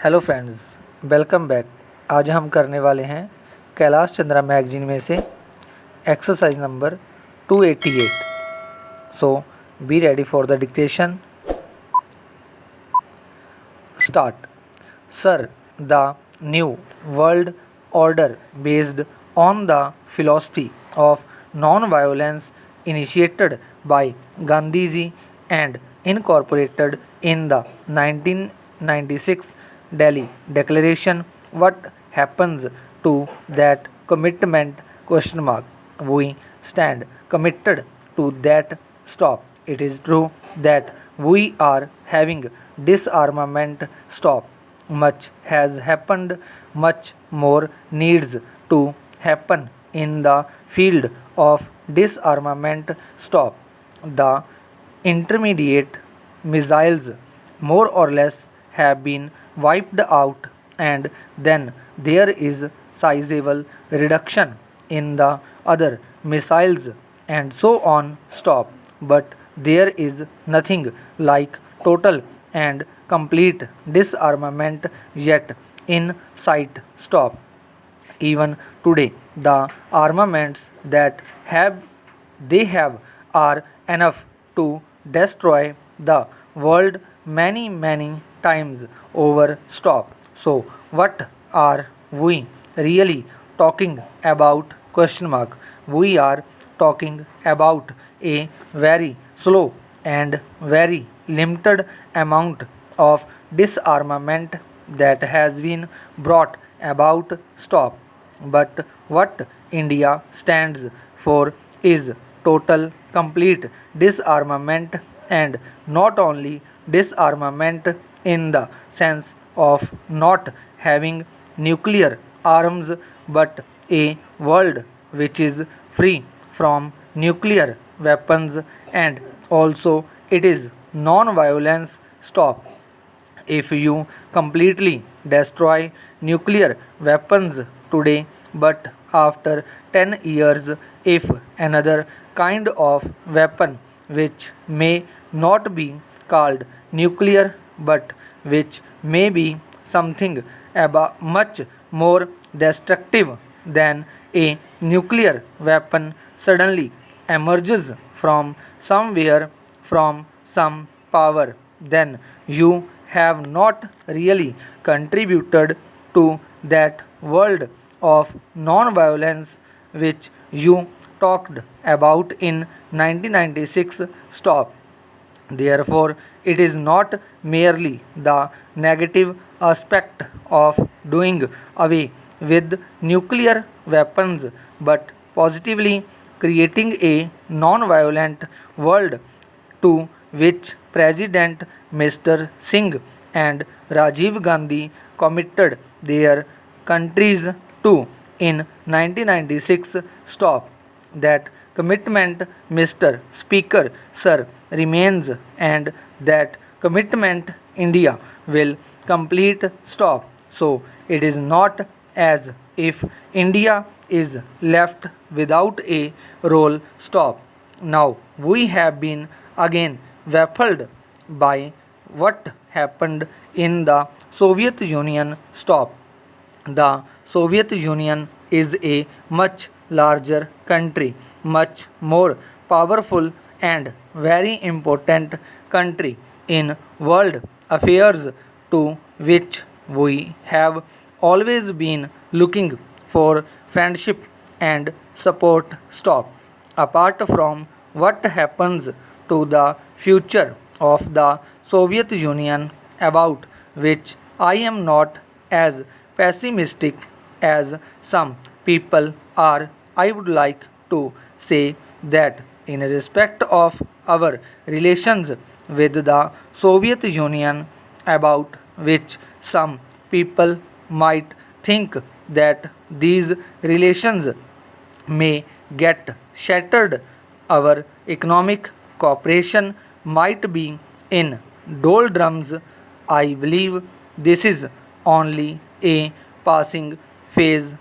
Hello friends, welcome back. आज हम करने वाले हैं कैलाश चंद्रा मैगजीन में से exercise number 288। So be ready for the dictation. Start. Sir, the new world order based on the philosophy of non-violence initiated by Gandhiji and incorporated in the 1996 Delhi Declaration. What happens to that commitment? Question mark. We stand committed to that. Stop. It is true that we are having disarmament. Stop. Much has happened. Much more needs to happen in the field of disarmament. Stop. The intermediate missiles more or less have been wiped out, and then there is sizable reduction in the other missiles, and so on. Stop. But there is nothing like total and complete disarmament yet in sight. Stop. Even today, the armaments that they have are enough to destroy the world many times over. Stop. So what are we really talking about? Question mark. We are talking about a very slow and very limited amount of disarmament that has been brought about. Stop. But what India stands for is total complete disarmament, and not only disarmament in the sense of not having nuclear arms, but a world which is free from nuclear weapons, and also it is non-violence. Stop. If you completely destroy nuclear weapons today, but after 10 years, if another kind of weapon which may not be called nuclear but which may be something about much more destructive than a nuclear weapon suddenly emerges from somewhere, from some power, then you have not really contributed to that world of non-violence which you talked about in 1996. Stop. Therefore, it is not merely the negative aspect of doing away with nuclear weapons, but positively creating a non-violent world to which President Mr. Singh and Rajiv Gandhi committed their countries to in 1996. Stop. That commitment, Mr. Speaker, sir, remains, and that commitment India will complete. Stop. So it is not as if India is left without a role. Stop. Now we have been again baffled by what happened in the Soviet Union. Stop. The Soviet Union is a much larger country, much more powerful and very important country in world affairs, to which we have always been looking for friendship and support. Stop. Apart from what happens to the future of the Soviet Union, about which I am not as pessimistic as some people are, I would like to say that in respect of our relations with the Soviet Union, about which some people might think that these relations may get shattered, our economic cooperation might be in doldrums. I believe this is only a passing phase.